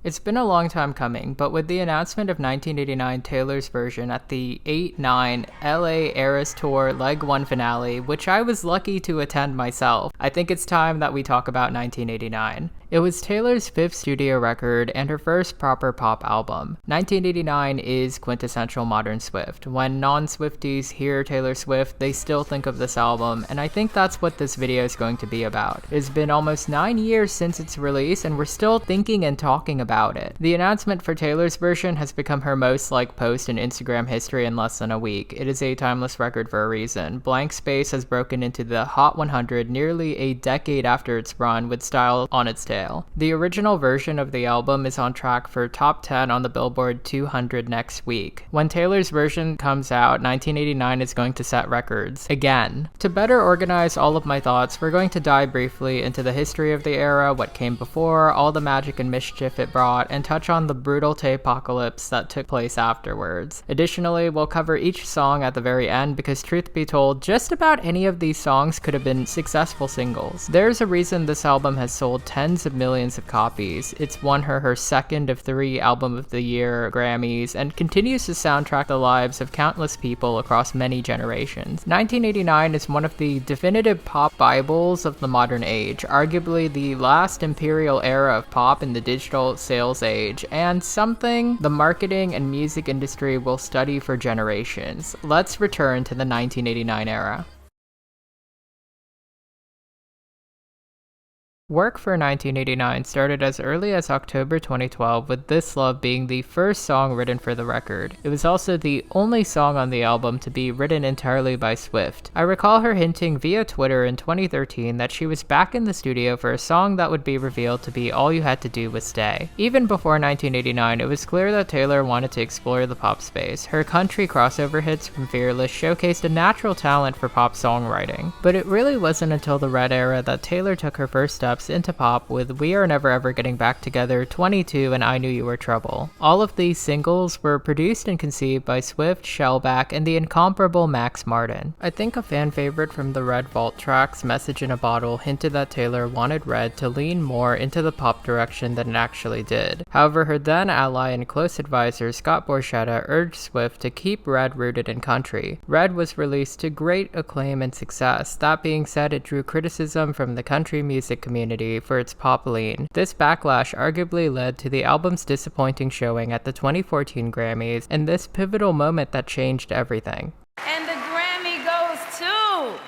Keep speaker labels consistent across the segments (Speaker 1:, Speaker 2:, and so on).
Speaker 1: It's been a long time coming, but with the announcement of 1989 Taylor's version at the 8-9 LA Eras Tour Leg 1 finale, which I was lucky to attend myself, I think it's time that we talk about 1989. It was Taylor's fifth studio record and her first proper pop album. 1989 is quintessential modern Swift. When non-Swifties hear Taylor Swift, they still think of this album, and I think that's what this video is going to be about. It's been almost 9 years since its release, and we're still thinking and talking about it. The announcement for Taylor's version has become her most liked post in Instagram history in less than a week. It is a timeless record for a reason. Blank Space has broken into the Hot 100 nearly a decade after its run with style on its tail. The original version of the album is on track for top 10 on the Billboard 200 next week. When Taylor's version comes out, 1989 is going to set records again. To better organize all of my thoughts, we're going to dive briefly into the history of the era, what came before, all the magic and mischief it brought, and touch on the brutal tape-apocalypse that took place afterwards. Additionally, we'll cover each song at the very end because, truth be told, just about any of these songs could have been successful singles. There's a reason this album has sold tens of millions of copies. It's won her second of 3 Album of the Year Grammys and continues to soundtrack the lives of countless people across many generations. 1989 is one of the definitive pop bibles of the modern age, arguably the last imperial era of pop in the digital sales age, and something the marketing and music industry will study for generations. Let's return to the 1989 era. Work for 1989 started as early as October 2012, with This Love being the first song written for the record. It was also the only song on the album to be written entirely by Swift. I recall her hinting via Twitter in 2013 that she was back in the studio for a song that would be revealed to be All You Had to Do Was Stay. Even before 1989, it was clear that Taylor wanted to explore the pop space. Her country crossover hits from Fearless showcased a natural talent for pop songwriting. But it really wasn't until the Red era that Taylor took her first steps into pop with We Are Never Ever Getting Back Together, 22, and I Knew You Were Trouble. All of these singles were produced and conceived by Swift, Shellback, and the incomparable Max Martin. I think a fan favorite from the Red Vault tracks, Message in a Bottle, hinted that Taylor wanted Red to lean more into the pop direction than it actually did. However, her then ally and close advisor Scott Borchetta urged Swift to keep Red rooted in country. Red was released to great acclaim and success. That being said, it drew criticism from the country music community for its pop lean. This backlash arguably led to the album's disappointing showing at the 2014 Grammys, and this pivotal moment that changed everything.
Speaker 2: And the Grammy goes to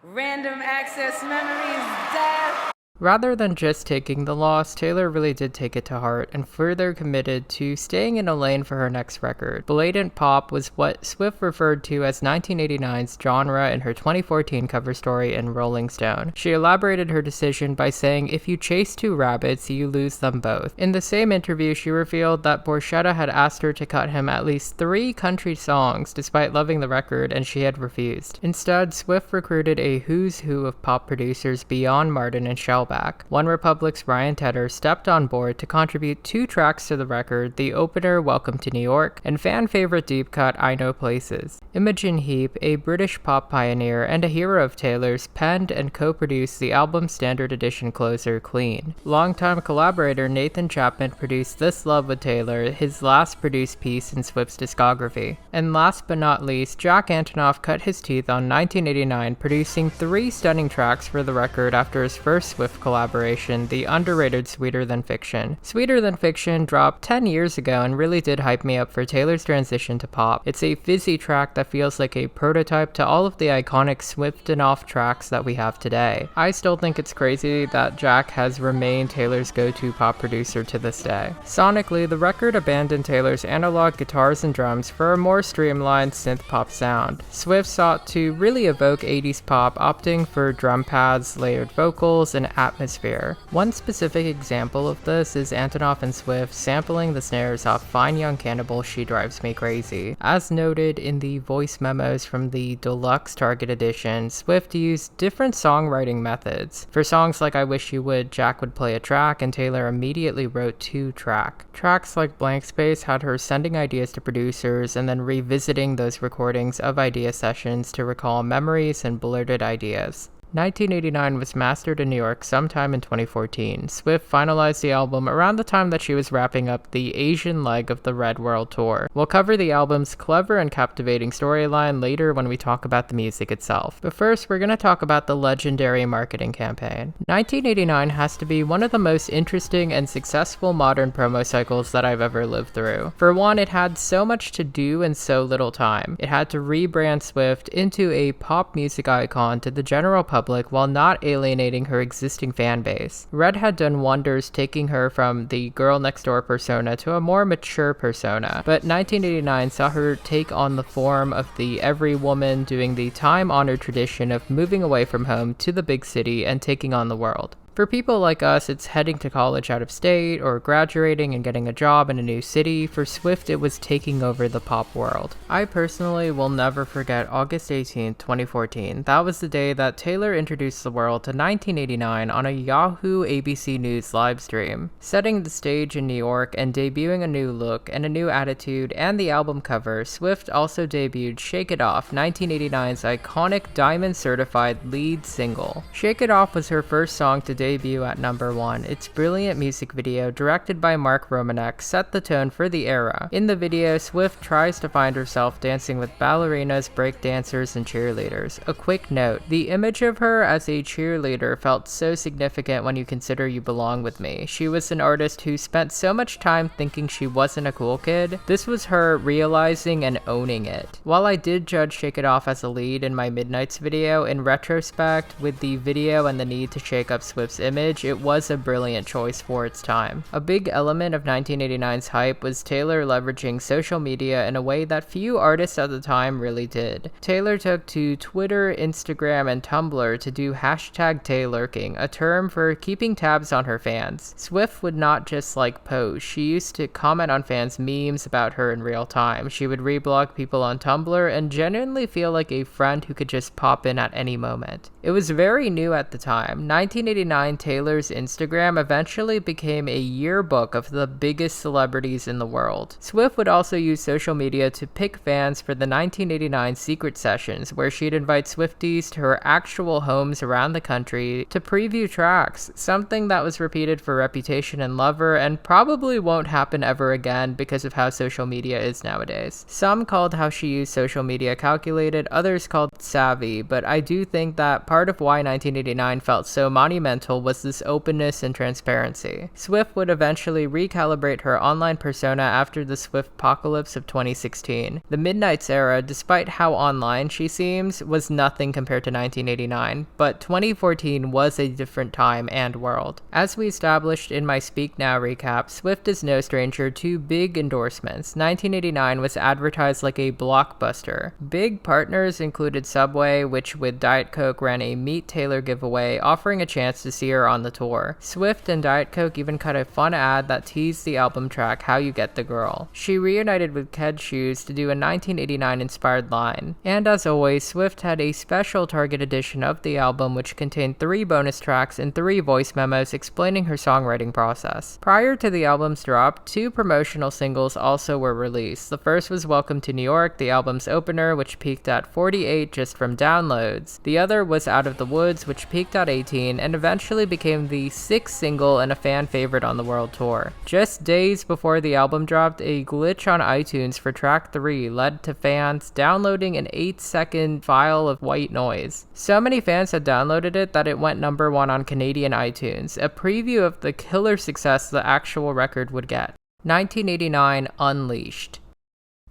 Speaker 2: Random Access Memories Death.
Speaker 1: Rather than just taking the loss, Taylor really did take it to heart and further committed to staying in a lane for her next record. Blatant pop was what Swift referred to as 1989's genre in her 2014 cover story in Rolling Stone. She elaborated her decision by saying, "If you chase 2 rabbits, you lose them both." In the same interview, she revealed that Borchetta had asked her to cut him at least 3 country songs despite loving the record, and she had refused. Instead, Swift recruited a who's who of pop producers beyond Martin and Shellback. One Republic's Ryan Tedder stepped on board to contribute 2 tracks to the record, the opener Welcome to New York and fan favorite deep cut I Know Places. Imogen Heap, a British pop pioneer and a hero of Taylor's, penned and co-produced the album's standard edition closer, Clean. Longtime collaborator Nathan Chapman produced This Love with Taylor, his last produced piece in Swift's discography. And last but not least, Jack Antonoff cut his teeth on 1989, producing 3 stunning tracks for the record after his first Swift collaboration, the underrated Sweeter Than Fiction. Sweeter Than Fiction dropped 10 years ago and really did hype me up for Taylor's transition to pop. It's a fizzy track that feels like a prototype to all of the iconic Swift and off tracks that we have today. I still think it's crazy that Jack has remained Taylor's go-to pop producer to this day. Sonically, the record abandoned Taylor's analog guitars and drums for a more streamlined synth pop sound. Swift sought to really evoke 80s pop, opting for drum pads, layered vocals, and atmosphere. One specific example of this is Antonoff and Swift sampling the snares off Fine Young Cannibal She Drives Me Crazy. As noted in the voice memos from the deluxe Target edition, Swift used different songwriting methods. For songs like I Wish You Would, Jack would play a track and Taylor immediately wrote 2 tracks. Tracks like Blank Space had her sending ideas to producers and then revisiting those recordings of idea sessions to recall memories and blurted ideas. 1989 was mastered in New York sometime in 2014. Swift finalized the album around the time that she was wrapping up the Asian leg of the Red World Tour. We'll cover the album's clever and captivating storyline later when we talk about the music itself. But first, we're going to talk about the legendary marketing campaign. 1989 has to be one of the most interesting and successful modern promo cycles that I've ever lived through. For one, it had so much to do in so little time. It had to rebrand Swift into a pop music icon to the general public while not alienating her existing fan base. Red had done wonders taking her from the girl next door persona to a more mature persona, but 1989 saw her take on the form of the every woman, doing the time-honored tradition of moving away from home to the big city and taking on the world. For people like us, it's heading to college out of state or graduating and getting a job in a new city. For Swift, it was taking over the pop world. I personally will never forget August 18, 2014. That was the day that Taylor introduced the world to 1989 on a Yahoo ABC News live stream. Setting the stage in New York and debuting a new look and a new attitude and the album cover, Swift also debuted Shake It Off, 1989's iconic diamond-certified lead single. Shake It Off was her first song to debut at number 1. Its brilliant music video, directed by Mark Romanek, set the tone for the era. In the video, Swift tries to find herself dancing with ballerinas, breakdancers, and cheerleaders. A quick note, the image of her as a cheerleader felt so significant when you consider You Belong With Me. She was an artist who spent so much time thinking she wasn't a cool kid. This was her realizing and owning it. While I did judge Shake It Off as a lead in my Midnights video, in retrospect, with the video and the need to shake up Swift's image, it was a brilliant choice for its time. A big element of 1989's hype was Taylor leveraging social media in a way that few artists at the time really did. Taylor took to Twitter, Instagram, and Tumblr to do #Taylurking, a term for keeping tabs on her fans. Swift would not just post, she used to comment on fans' memes about her in real time. She would reblog people on Tumblr and genuinely feel like a friend who could just pop in at any moment. It was very new at the time. 1989 Taylor's Instagram eventually became a yearbook of the biggest celebrities in the world. Swift would also use social media to pick fans for the 1989 Secret Sessions, where she'd invite Swifties to her actual homes around the country to preview tracks, something that was repeated for Reputation and Lover and probably won't happen ever again because of how social media is nowadays. Some called how she used social media calculated, others called savvy, but I do think that part of why 1989 felt so monumental was this openness and transparency. Swift would eventually recalibrate her online persona after the Swiftpocalypse of 2016. The Midnights era, despite how online she seems, was nothing compared to 1989, but 2014 was a different time and world. As we established in my Speak Now recap, Swift is no stranger to big endorsements. 1989 was advertised like a blockbuster. Big partners included Subway, which with Diet Coke ran a Meet Taylor giveaway, offering a chance to see her on the tour. Swift and Diet Coke even cut a fun ad that teased the album track How You Get the Girl. She reunited with Ked Shoes to do a 1989 inspired line. And as always, Swift had a special Target edition of the album which contained 3 bonus tracks and 3 voice memos explaining her songwriting process. Prior to the album's drop, 2 promotional singles also were released. The first was Welcome to New York, the album's opener, which peaked at 48 just from downloads. The other was Out of the Woods, which peaked at 18 and eventually became the 6th single and a fan favorite on the world tour. Just days before the album dropped, a glitch on iTunes for track 3 led to fans downloading an 8-second file of white noise. So many fans had downloaded it that it went number 1 on Canadian iTunes, a preview of the killer success the actual record would get. 1989 Unleashed.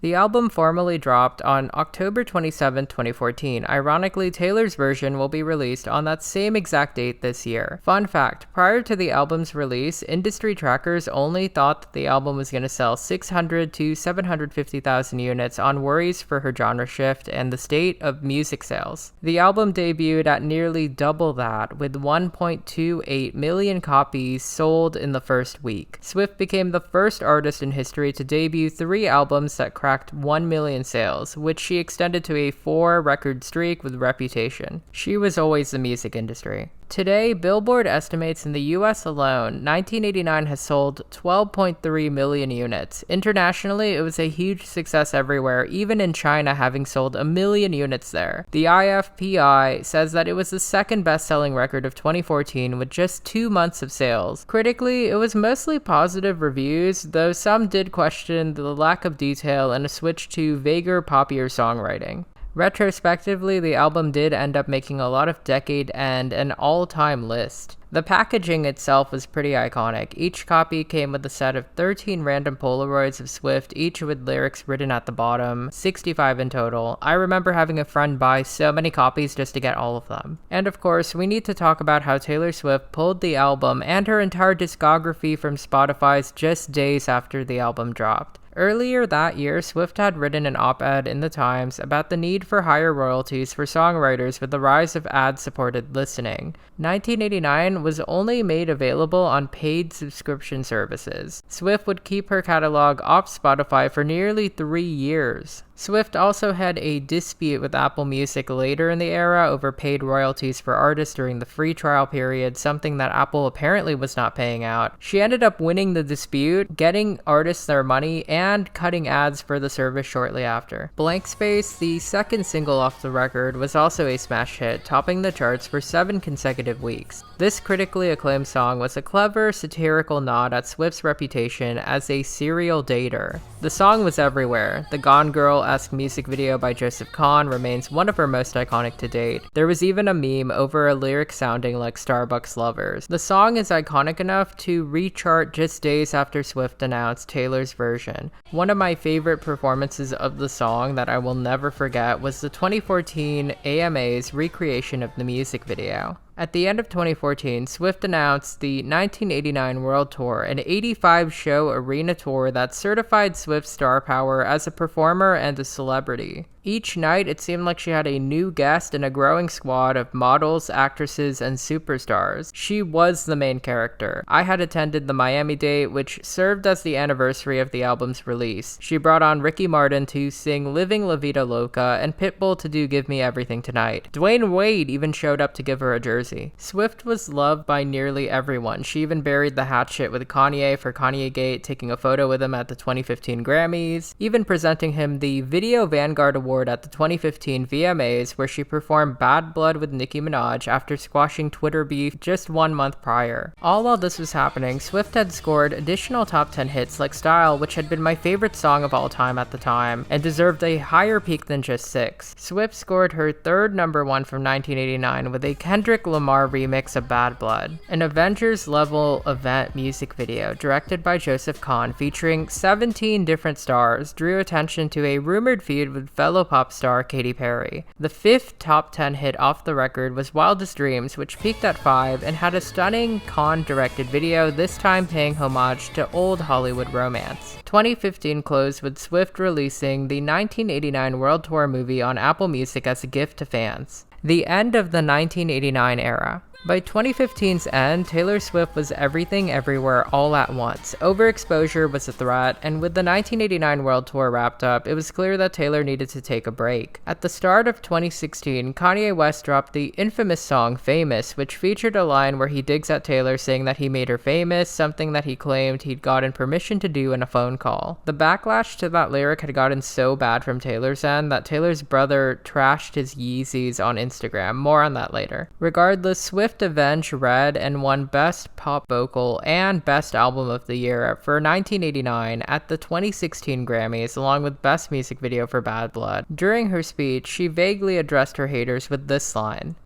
Speaker 1: The album formally dropped on October 27, 2014. Ironically, Taylor's version will be released on that same exact date this year. Fun fact, prior to the album's release, industry trackers only thought that the album was going to sell 600 to 750,000 units on worries for her genre shift and the state of music sales. The album debuted at nearly double that, with 1.28 million copies sold in the first week. Swift became the first artist in history to debut 3 albums that cracked 1 million sales, which she extended to a 4-record streak with Reputation. She was always the music industry. Today, Billboard estimates in the US alone, 1989 has sold 12.3 million units. Internationally, it was a huge success everywhere, even in China having sold 1 million units there. The IFPI says that it was the second best-selling record of 2014 with just 2 months of sales. Critically, it was mostly positive reviews, though some did question the lack of detail and a switch to vaguer, poppier songwriting. Retrospectively, the album did end up making a lot of decade and an all-time list. The packaging itself was pretty iconic. Each copy came with a set of 13 random Polaroids of Swift, each with lyrics written at the bottom, 65 in total. I remember having a friend buy so many copies just to get all of them. And of course, we need to talk about how Taylor Swift pulled the album and her entire discography from Spotify's just days after the album dropped. Earlier that year, Swift had written an op-ed in the Times about the need for higher royalties for songwriters with the rise of ad-supported listening. 1989 was only made available on paid subscription services. Swift would keep her catalog off Spotify for nearly 3 years. Swift also had a dispute with Apple Music later in the era over paid royalties for artists during the free trial period, something that Apple apparently was not paying out. She ended up winning the dispute, getting artists their money, and cutting ads for the service shortly after. Blank Space, the second single off the record, was also a smash hit, topping the charts for 7 consecutive weeks. This critically acclaimed song was a clever, satirical nod at Swift's reputation as a serial dater. The song was everywhere. The Gone Girl-esque music video by Joseph Kahn remains one of her most iconic to date. There was even a meme over a lyric sounding like Starbucks lovers. The song is iconic enough to re-chart just days after Swift announced Taylor's version. One of my favorite performances of the song that I will never forget was the 2014 AMA's recreation of the music video. At the end of 2014, Swift announced the 1989 World Tour, an 85-show arena tour that certified Swift's star power as a performer and a celebrity. Each night, it seemed like she had a new guest and a growing squad of models, actresses, and superstars. She was the main character. I had attended the Miami date, which served as the anniversary of the album's release. She brought on Ricky Martin to sing Living La Vida Loca and Pitbull to do Give Me Everything Tonight. Dwayne Wade even showed up to give her a jersey. Swift was loved by nearly everyone. She even buried the hatchet with Kanye for Kanye-gate, taking a photo with him at the 2015 Grammys, even presenting him the Video Vanguard Award at the 2015 VMAs, where she performed Bad Blood with Nicki Minaj after squashing Twitter beef just 1 month prior. All while this was happening, Swift had scored additional top 10 hits like Style, which had been my favorite song of all time at the time, and deserved a higher peak than just 6. Swift scored her third number 1 from 1989 with a Kendrick Lamar remix of Bad Blood, an Avengers-level event music video directed by Joseph Kahn featuring 17 different stars, drew attention to a rumored feud with fellow pop star Katy Perry. The 5th top 10 hit off the record was Wildest Dreams, which peaked at 5 and had a stunning Kahn-directed video, this time paying homage to old Hollywood romance. 2015 closed with Swift releasing the 1989 World Tour movie on Apple Music as a gift to fans. The end of the 1989 era. By 2015's end, Taylor Swift was everything everywhere all at once. Overexposure was a threat, and with the 1989 World Tour wrapped up, it was clear that Taylor needed to take a break. At the start of 2016, Kanye West dropped the infamous song Famous, which featured a line where he digs at Taylor saying that he made her famous, something that he claimed he'd gotten permission to do in a phone call. The backlash to that lyric had gotten so bad from Taylor's end that Taylor's brother trashed his Yeezys on Instagram. More on that later. Regardless, Swift avenged Red and won Best Pop Vocal and Best Album of the Year for 1989 at the 2016 Grammys, along with Best Music Video for Bad Blood. During her speech, she vaguely addressed her haters with this line.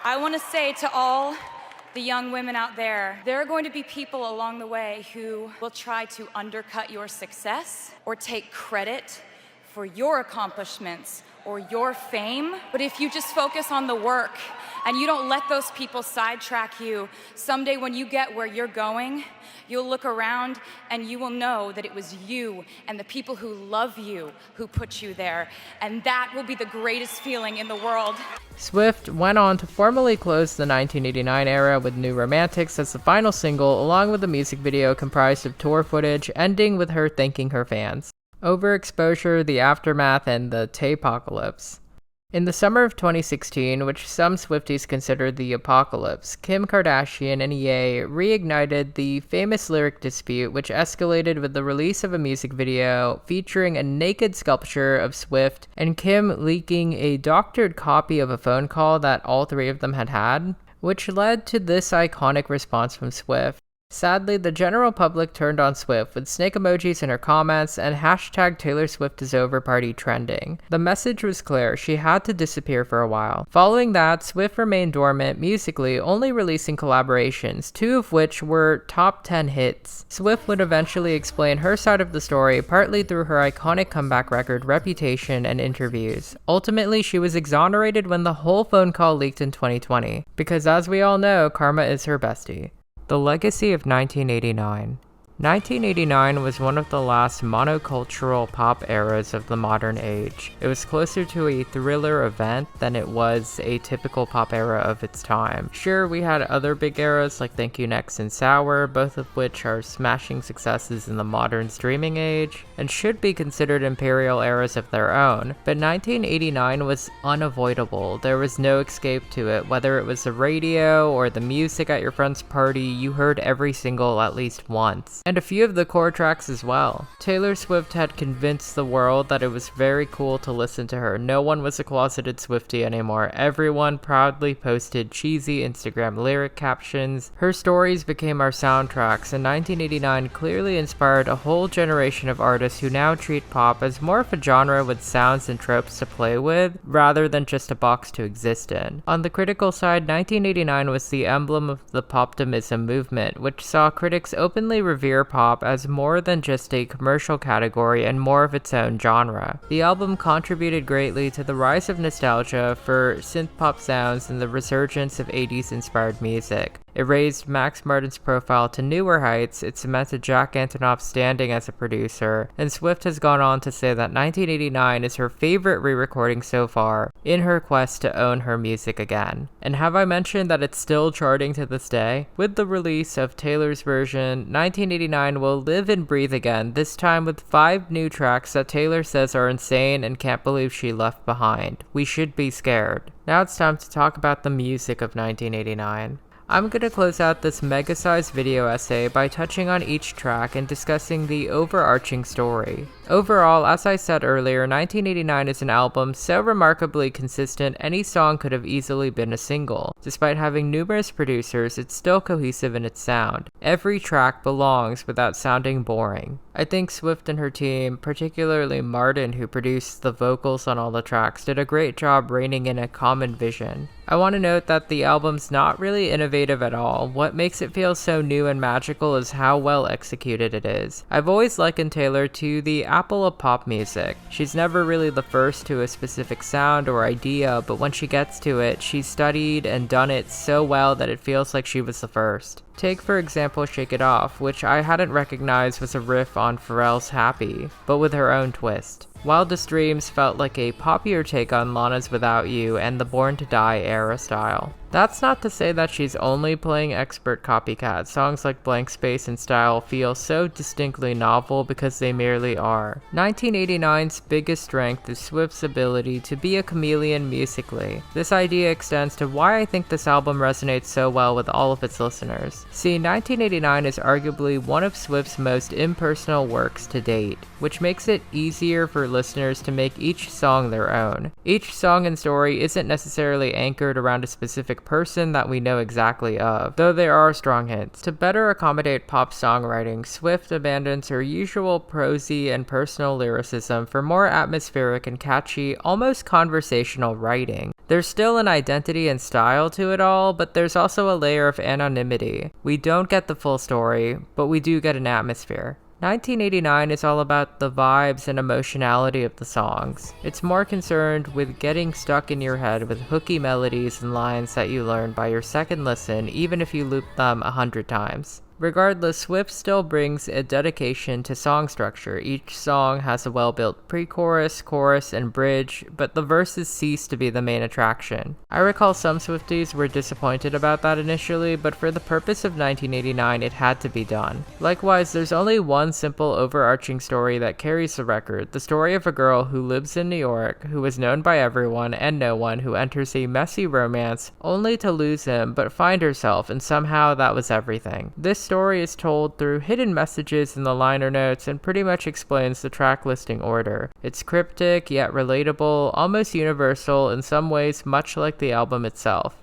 Speaker 3: I want to say to all the young women out there, there are going to be people along the way who will try to undercut your success or take credit for your accomplishments or your fame. But if you just focus on the work and you don't let those people sidetrack you, someday when you get where you're going, you'll look around and you will know that it was you and the people who love you who put you there. And that will be the greatest feeling in the world.
Speaker 1: Swift went on to formally close the 1989 era with New Romantics as the final single, along with a music video comprised of tour footage, ending with her thanking her fans. Overexposure, The Aftermath, and The Tapeocalypse. In the summer of 2016, which some Swifties considered the apocalypse, Kim Kardashian and Ye reignited the famous lyric dispute, which escalated with the release of a music video featuring a naked sculpture of Swift and Kim leaking a doctored copy of a phone call that all three of them had, which led to this iconic response from Swift. Sadly, the general public turned on Swift, with snake emojis in her comments and hashtag Taylor Swift is over party trending. The message was clear, she had to disappear for a while. Following that, Swift remained dormant musically, only releasing collaborations, 2 of which were top 10 hits. Swift would eventually explain her side of the story, partly through her iconic comeback record, Reputation, and interviews. Ultimately, she was exonerated when the whole phone call leaked in 2020, because as we all know, karma is her bestie. The legacy of 1989. 1989 was one of the last monocultural pop eras of the modern age. It was closer to a thriller event than it was a typical pop era of its time. Sure, we had other big eras like Thank You Next and Sour, both of which are smashing successes in the modern streaming age, and should be considered imperial eras of their own, but 1989 was unavoidable. There was no escape to it. Whether it was the radio or the music at your friend's party, you heard every single at least once. And a few of the core tracks as well. Taylor Swift had convinced the world that it was very cool to listen to her. No one was a closeted Swiftie anymore. Everyone proudly posted cheesy Instagram lyric captions. Her stories became our soundtracks, and 1989 clearly inspired a whole generation of artists who now treat pop as more of a genre with sounds and tropes to play with, rather than just a box to exist in. On the critical side, 1989 was the emblem of the poptimism movement, which saw critics openly revere pop as more than just a commercial category and more of its own genre. The album contributed greatly to the rise of nostalgia for synth-pop sounds and the resurgence of 80s inspired music. It raised Max Martin's profile to newer heights, it cemented Jack Antonoff's standing as a producer, and Swift has gone on to say that 1989 is her favorite re-recording so far, in her quest to own her music again. And have I mentioned that it's still charting to this day? With the release of Taylor's version, 1989 will live and breathe again, this time with 5 new tracks that Taylor says are insane and can't believe she left behind. We should be scared. Now it's time to talk about the music of 1989. I'm gonna close out this mega-sized video essay by touching on each track and discussing the overarching story. Overall, as I said earlier, 1989 is an album so remarkably consistent any song could have easily been a single. Despite having numerous producers, it's still cohesive in its sound. Every track belongs without sounding boring. I think Swift and her team, particularly Martin, who produced the vocals on all the tracks, did a great job reining in a common vision. I want to note that the album's not really innovative at all. What makes it feel so new and magical is how well executed it is. I've always likened Taylor to the Apple of pop music. She's never really the first to a specific sound or idea, but when she gets to it, she's studied and done it so well that it feels like she was the first. Take for example Shake It Off, which I hadn't recognized was a riff on Pharrell's Happy, but with her own twist. Wildest Dreams felt like a poppier take on Lana's Without You and the Born to Die era style. That's not to say that she's only playing expert copycat. Songs like Blank Space and Style feel so distinctly novel because they merely are. 1989's biggest strength is Swift's ability to be a chameleon musically. This idea extends to why I think this album resonates so well with all of its listeners. See, 1989 is arguably one of Swift's most impersonal works to date, which makes it easier for listeners to make each song their own. Each song and story isn't necessarily anchored around a specific person that we know exactly of, though there are strong hints. To better accommodate pop songwriting, Swift abandons her usual prosy and personal lyricism for more atmospheric and catchy, almost conversational writing. There's still an identity and style to it all, but there's also a layer of anonymity. We don't get the full story, but we do get an atmosphere. 1989 is all about the vibes and emotionality of the songs. It's more concerned with getting stuck in your head with hooky melodies and lines that you learn by your second listen, even if you loop them 100 times. Regardless, Swift still brings a dedication to song structure. Each song has a well-built pre-chorus, chorus, and bridge, but the verses cease to be the main attraction. I recall some Swifties were disappointed about that initially, but for the purpose of 1989, it had to be done. Likewise, there's only one simple overarching story that carries the record, the story of a girl who lives in New York, who is known by everyone and no one, who enters a messy romance only to lose him but find herself, and somehow that was everything. This story is told through hidden messages in the liner notes and pretty much explains the track listing order. It's cryptic yet relatable, almost universal, in some ways much like the album itself.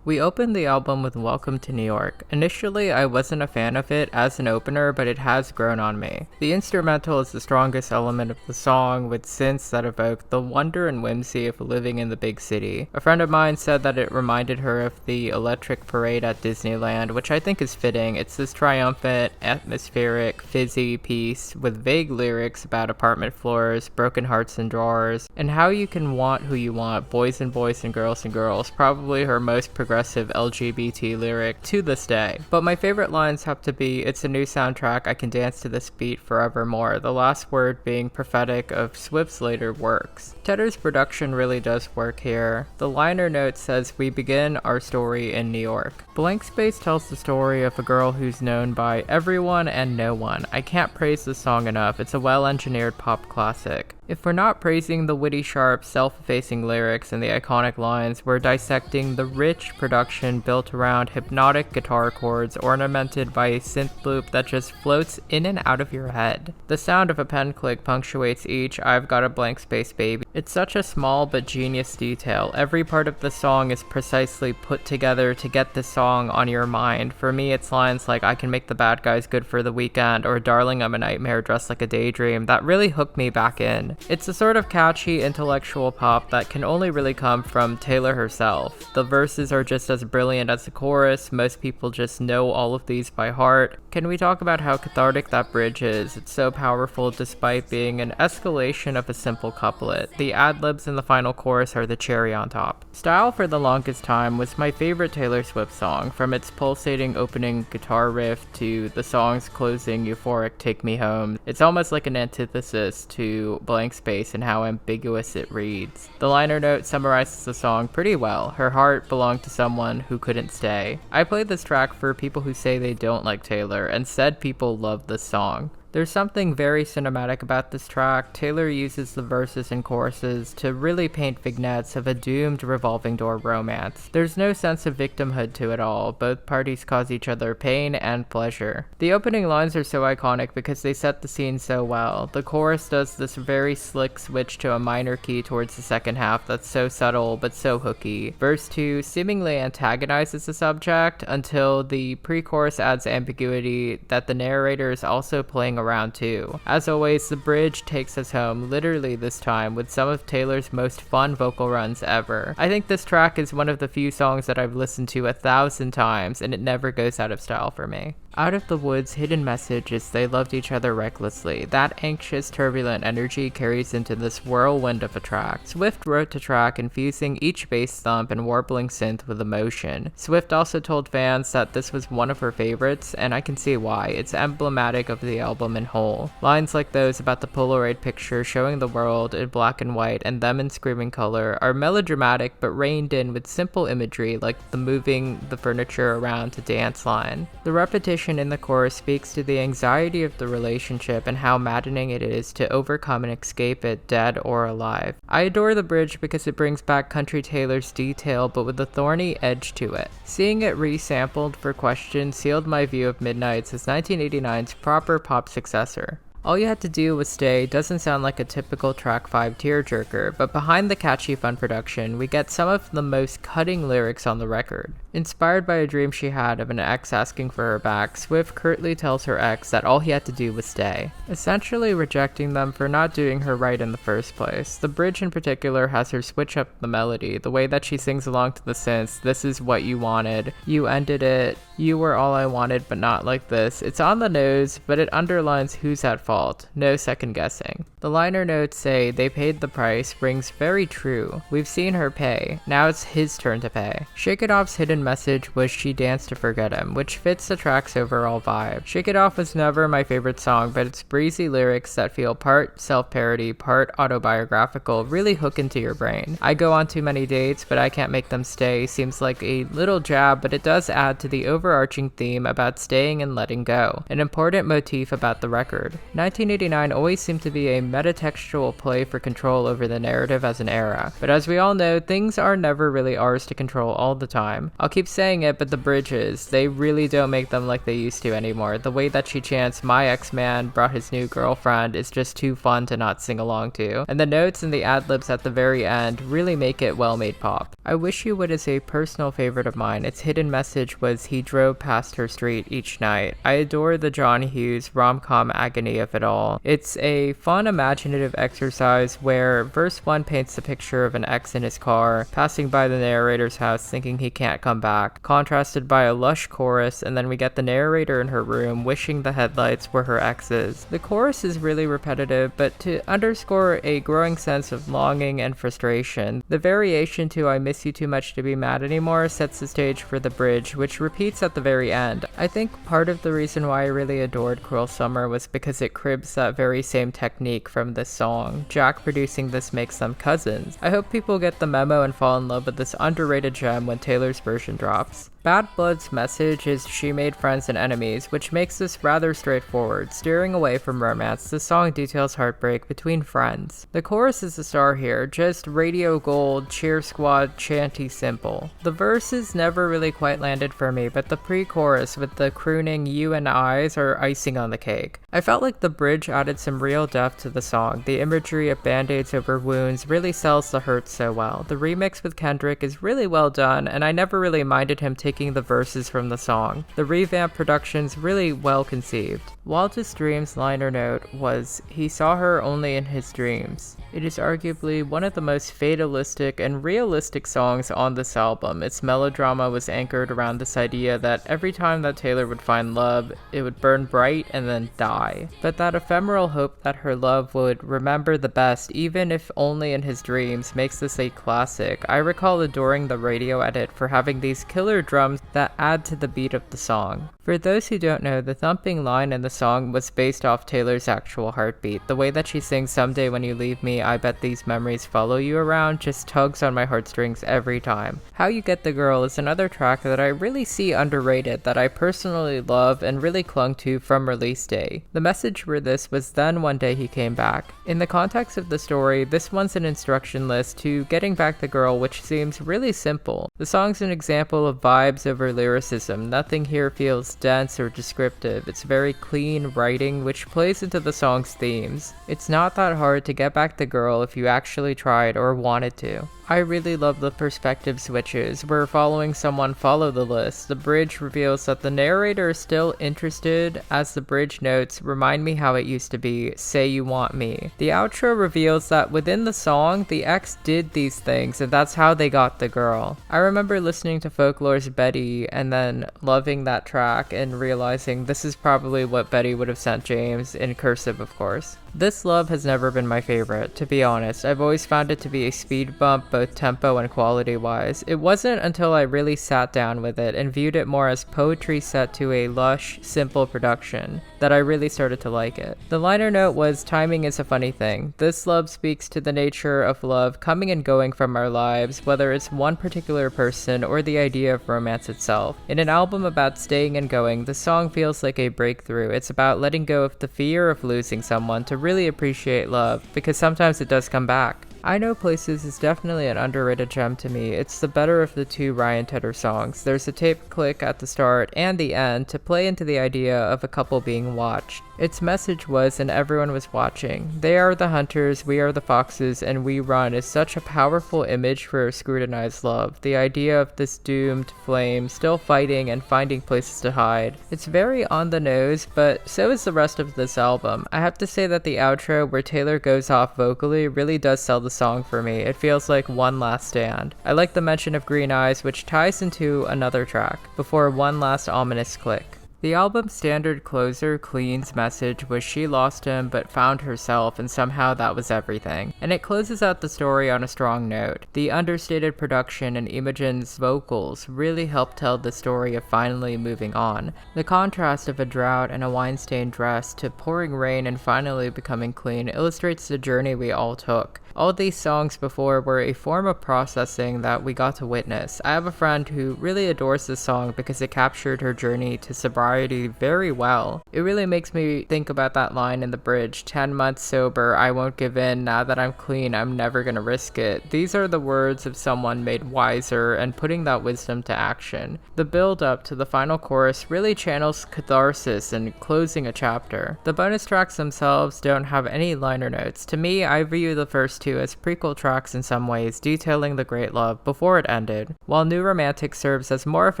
Speaker 1: We opened the album with Welcome to New York. Initially, I wasn't a fan of it as an opener, but it has grown on me. The instrumental is the strongest element of the song, with synths that evoke the wonder and whimsy of living in the big city. A friend of mine said that it reminded her of the Electric Parade at Disneyland, which I think is fitting. It's this triumphant, atmospheric, fizzy piece with vague lyrics about apartment floors, broken hearts and drawers, and how you can want who you want, boys and boys and girls, probably her most progressive LGBT lyric to this day. But my favorite lines have to be, "It's a new soundtrack, I can dance to this beat forevermore," the last word being prophetic of Swift's later works. Tedder's production really does work here. The liner note says, "We begin our story in New York." Blank Space tells the story of a girl who's known by everyone and no one. I can't praise this song enough. It's a well-engineered pop classic. If we're not praising the witty, sharp, self-effacing lyrics and the iconic lines, we're dissecting the rich production built around hypnotic guitar chords ornamented by a synth loop that just floats in and out of your head. The sound of a pen click punctuates each "I've got a blank space baby." It's such a small but genius detail. Every part of the song is precisely put together to get the song on your mind. For me, it's lines like "I can make the bad guys good for the weekend" or "Darling, I'm a nightmare dressed like a daydream" that really hook me back in. It's a sort of catchy, intellectual pop that can only really come from Taylor herself. The verses are just as brilliant as the chorus. Most people just know all of these by heart. Can we talk about how cathartic that bridge is? It's so powerful despite being an escalation of a simple couplet. The ad-libs in the final chorus are the cherry on top. Style for the longest time was my favorite Taylor Swift song, from its pulsating opening guitar riff to the song's closing euphoric "Take Me Home." It's almost like an antithesis to Blank Space and how ambiguous it reads. The liner note summarizes the song pretty well. Her heart belonged to someone who couldn't stay. I played this track for people who say they don't like Taylor, and said people love this song. There's something very cinematic about this track. Taylor uses the verses and choruses to really paint vignettes of a doomed revolving door romance. There's no sense of victimhood to it all. Both parties cause each other pain and pleasure. The opening lines are so iconic because they set the scene so well. The chorus does this very slick switch to a minor key towards the second half that's so subtle but so hooky. Verse 2 seemingly antagonizes the subject until the pre-chorus adds ambiguity that the narrator is also playing around too. As always, the bridge takes us home, literally this time, with some of Taylor's most fun vocal runs ever. I think this track is one of the few songs that I've listened to 1,000 times, and it never goes out of style for me. Out of the Woods' hidden message is they loved each other recklessly. That anxious, turbulent energy carries into this whirlwind of a track. Swift wrote the track, infusing each bass thump and warbling synth with emotion. Swift also told fans that this was one of her favorites, and I can see why. It's emblematic of the album in whole. Lines like those about the Polaroid picture showing the world in black and white and them in screaming color are melodramatic but reined in with simple imagery like the moving the furniture around to dance line. The repetition in the chorus speaks to the anxiety of the relationship and how maddening it is to overcome and escape it, dead or alive. I adore the bridge because it brings back Country Taylor's detail but with a thorny edge to it. Seeing it resampled for Question sealed my view of Midnights as 1989's proper pop successor. All You Had to Do Was Stay doesn't sound like a typical track 5 tearjerker, but behind the catchy fun production, we get some of the most cutting lyrics on the record. Inspired by a dream she had of an ex asking for her back, Swift curtly tells her ex that all he had to do was stay, essentially rejecting them for not doing her right in the first place. The bridge in particular has her switch up the melody, the way that she sings along to the synths, "This is what you wanted, you ended it, you were all I wanted but not like this." It's on the nose, but it underlines who's at fault. No second guessing. The The liner notes say they paid the price rings very true. We've seen her pay. Now it's his turn to pay. Shake It Off's hidden message was she danced to forget him, which fits the track's overall vibe. Shake It Off was never my favorite song, but its breezy lyrics that feel part self-parody, part autobiographical really hook into your brain. I go on too many dates, but I can't make them stay seems like a little jab, but it does add to the overarching theme about staying and letting go, an important motif about the record. 1989 always seemed to be a metatextual play for control over the narrative as an era, but as we all know, things are never really ours to control all the time. I'll keep saying it, but the bridges, they really don't make them like they used to anymore. The way that she chants, "My ex-man brought his new girlfriend," is just too fun to not sing along to, and the notes and the ad-libs at the very end really make it well-made pop. I Wish You Would is a personal favorite of mine. Its hidden message was he drove past her street each night. I adore the John Hughes rom-com agony of it all. It's a fun imaginative exercise where verse 1 paints the picture of an ex in his car, passing by the narrator's house thinking he can't come back, contrasted by a lush chorus, and then we get the narrator in her room wishing the headlights were her ex's. The chorus is really repetitive, but to underscore a growing sense of longing and frustration, the variation to "I miss you too much to be mad anymore" sets the stage for the bridge, which repeats at the very end. I think part of the reason why I really adored Cruel Summer was because it cribs that very same technique from this song. Jack producing this makes them cousins. I hope people get the memo and fall in love with this underrated gem when Taylor's version drops. Bad Blood's message is she made friends and enemies, which makes this rather straightforward. Steering away from romance, the song details heartbreak between friends. The chorus is the star here, just radio gold, cheer squad, chanty simple. The verses never really quite landed for me, but the pre-chorus with the crooning "you and I's" are icing on the cake. I felt like the bridge added some real depth to the song. The imagery of band-aids over wounds really sells the hurt so well. The remix with Kendrick is really well done, and I never really minded him taking the verses from the song. The revamped production's really well conceived. Wildest Dreams' liner note was, he saw her only in his dreams. It is arguably one of the most fatalistic and realistic songs on this album. Its melodrama was anchored around this idea that every time that Taylor would find love, it would burn bright and then die. But that ephemeral hope that her love would remember the best, even if only in his dreams, makes this a classic. I recall adoring the radio edit for having these killer drums that add to the beat of the song. For those who don't know, the thumping line in the song was based off Taylor's actual heartbeat. The way that she sings "Someday When You Leave Me, I Bet These Memories Follow You Around" just tugs on my heartstrings every time. How You Get the Girl is another track that I really see underrated that I personally love and really clung to from release day. The message for this was then one day he came back. In the context of the story, this one's an instruction list to getting back the girl, which seems really simple. The song's an example of vibes over lyricism. Nothing here feels dense or descriptive. It's very clean writing, which plays into the song's themes. It's not that hard to get back the girl if you actually tried or wanted to. I really love the perspective switches. We're following someone follow the list. The bridge reveals that the narrator is still interested, as the bridge notes, "Remind me how it used to be, say you want me." The outro reveals that within the song, the ex did these things and that's how they got the girl. I remember listening to Folklore's Betty and then loving that track and realizing this is probably what Betty would have sent James, in cursive of course. This love has never been my favorite, to be honest. I've always found it to be a speed bump, both tempo and quality wise. It wasn't until I really sat down with it and viewed it more as poetry set to a lush, simple production that I really started to like it. The liner note was, "Timing is a funny thing. This love speaks to the nature of love coming and going from our lives, whether it's one particular person or the idea of romance itself. In an album about staying and going, the song feels like a breakthrough. It's about letting go of the fear of losing someone to really appreciate love, because sometimes it does come back." I Know Places is definitely an underrated gem to me. It's the better of the two Ryan Tedder songs. There's a tape click at the start and the end to play into the idea of a couple being watched. Its message was, and everyone was watching. They are the hunters, we are the foxes, and we run is such a powerful image for a scrutinized love. The idea of this doomed flame still fighting and finding places to hide. It's very on the nose, but so is the rest of this album. I have to say that the outro, where Taylor goes off vocally, really does sell the song for me. It feels like one last stand. I like the mention of Green Eyes, which ties into another track, before one last ominous click. The album's standard closer, Clean's message was she lost him but found herself, and somehow that was everything. And it closes out the story on a strong note. The understated production and Imogen's vocals really help tell the story of finally moving on. The contrast of a drought and a wine-stained dress to pouring rain and finally becoming clean illustrates the journey we all took. All these songs before were a form of processing that we got to witness. I have a friend who really adores this song because it captured her journey to sobriety very well. It really makes me think about that line in the bridge, 10 months sober, I won't give in, now that I'm clean, I'm never gonna risk it. These are the words of someone made wiser and putting that wisdom to action. The build up to the final chorus really channels catharsis and closing a chapter. The bonus tracks themselves don't have any liner notes. To me, I view the first two as prequel tracks in some ways, detailing the great love before it ended, while New Romantic serves as more of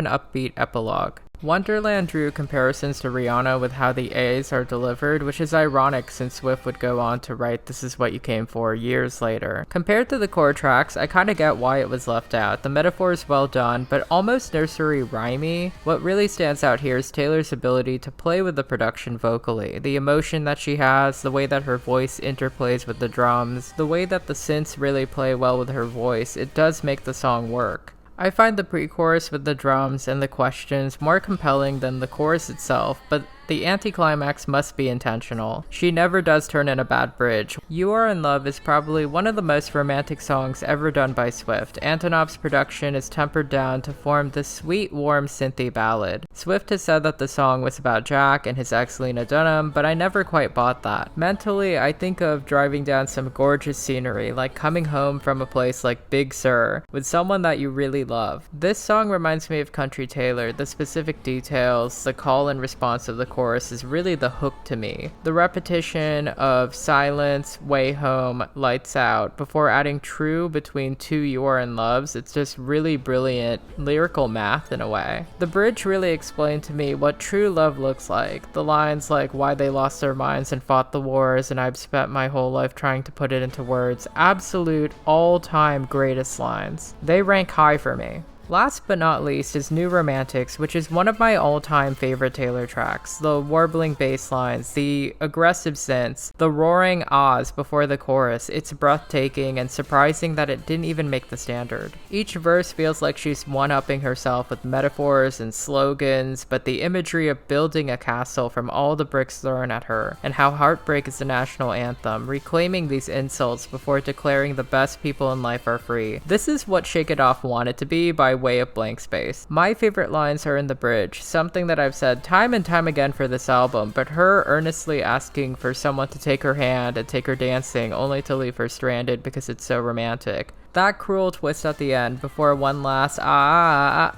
Speaker 1: an upbeat epilogue. Wonderland drew comparisons to Rihanna with how the A's are delivered, which is ironic since Swift would go on to write This Is What You Came For years later. Compared to the core tracks, I kinda get why it was left out. The metaphor is well done, but almost nursery rhymey. What really stands out here is Taylor's ability to play with the production vocally. The emotion that she has, the way that her voice interplays with the drums, the way that the synths really play well with her voice, it does make the song work. I find the pre-chorus with the drums and the questions more compelling than the chorus itself, but the anticlimax must be intentional. She never does turn in a bad bridge. You Are in Love is probably one of the most romantic songs ever done by Swift. Antonov's production is tempered down to form this sweet, warm, synthy ballad. Swift has said that the song was about Jack and his ex Lena Dunham, but I never quite bought that. Mentally, I think of driving down some gorgeous scenery, like coming home from a place like Big Sur, with someone that you really love. This song reminds me of Country Taylor. The specific details, the call and response of the chorus is really the hook to me. The repetition of silence, way home, lights out, before adding true between two You Are in Loves, it's just really brilliant lyrical math in a way. The bridge really explained to me what true love looks like. The lines like why they lost their minds and fought the wars and I've spent my whole life trying to put it into words. Absolute all-time greatest lines. They rank high for me. Last but not least is New Romantics, which is one of my all-time favorite Taylor tracks. The warbling bass lines, the aggressive synths, the roaring ahs before the chorus, it's breathtaking and surprising that it didn't even make the standard. Each verse feels like she's one-upping herself with metaphors and slogans, but the imagery of building a castle from all the bricks thrown at her, and how heartbreak is the national anthem, reclaiming these insults before declaring the best people in life are free. This is what Shake It Off wanted to be by way of blank space. My favorite lines are in the bridge, something that I've said time and time again for this album, but her earnestly asking for someone to take her hand and take her dancing only to leave her stranded because it's so romantic. That cruel twist at the end before one last I'm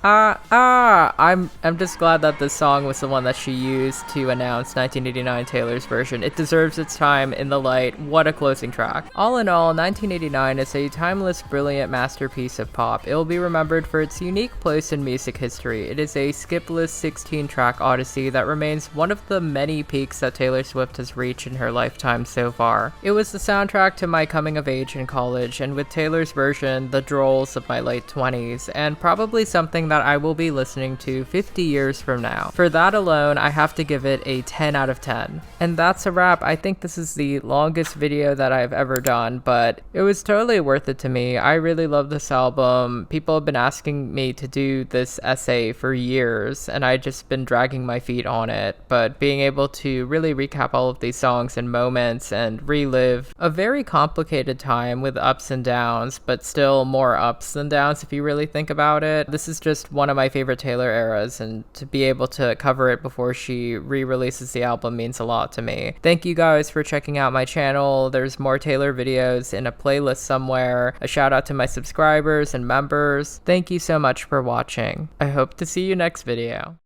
Speaker 1: just glad that this song was the one that she used to announce 1989 Taylor's version. It deserves its time in the light. What a closing track. All in all, 1989 is a timeless, brilliant masterpiece of pop. It will be remembered for its unique place in music history. It is a skipless 16-track odyssey that remains one of the many peaks that Taylor Swift has reached in her lifetime so far. It was the soundtrack to my coming of age in college, and with Taylor's version, the drolls of my late 20s, and probably something that I will be listening to 50 years from now. For that alone, I have to give it a 10 out of 10. And that's a wrap. I think this is the longest video that I've ever done, but it was totally worth it to me. I really love this album. People have been asking me to do this essay for years, and I just been dragging my feet on it, but being able to really recap all of these songs and moments and relive a very complicated time with ups and downs, but still more ups than downs if you really think about it. This is just one of my favorite Taylor eras, and to be able to cover it before she re-releases the album means a lot to me. Thank you guys for checking out my channel. There's more Taylor videos in a playlist somewhere. A shout out to my subscribers and members. Thank you so much for watching. I hope to see you next video.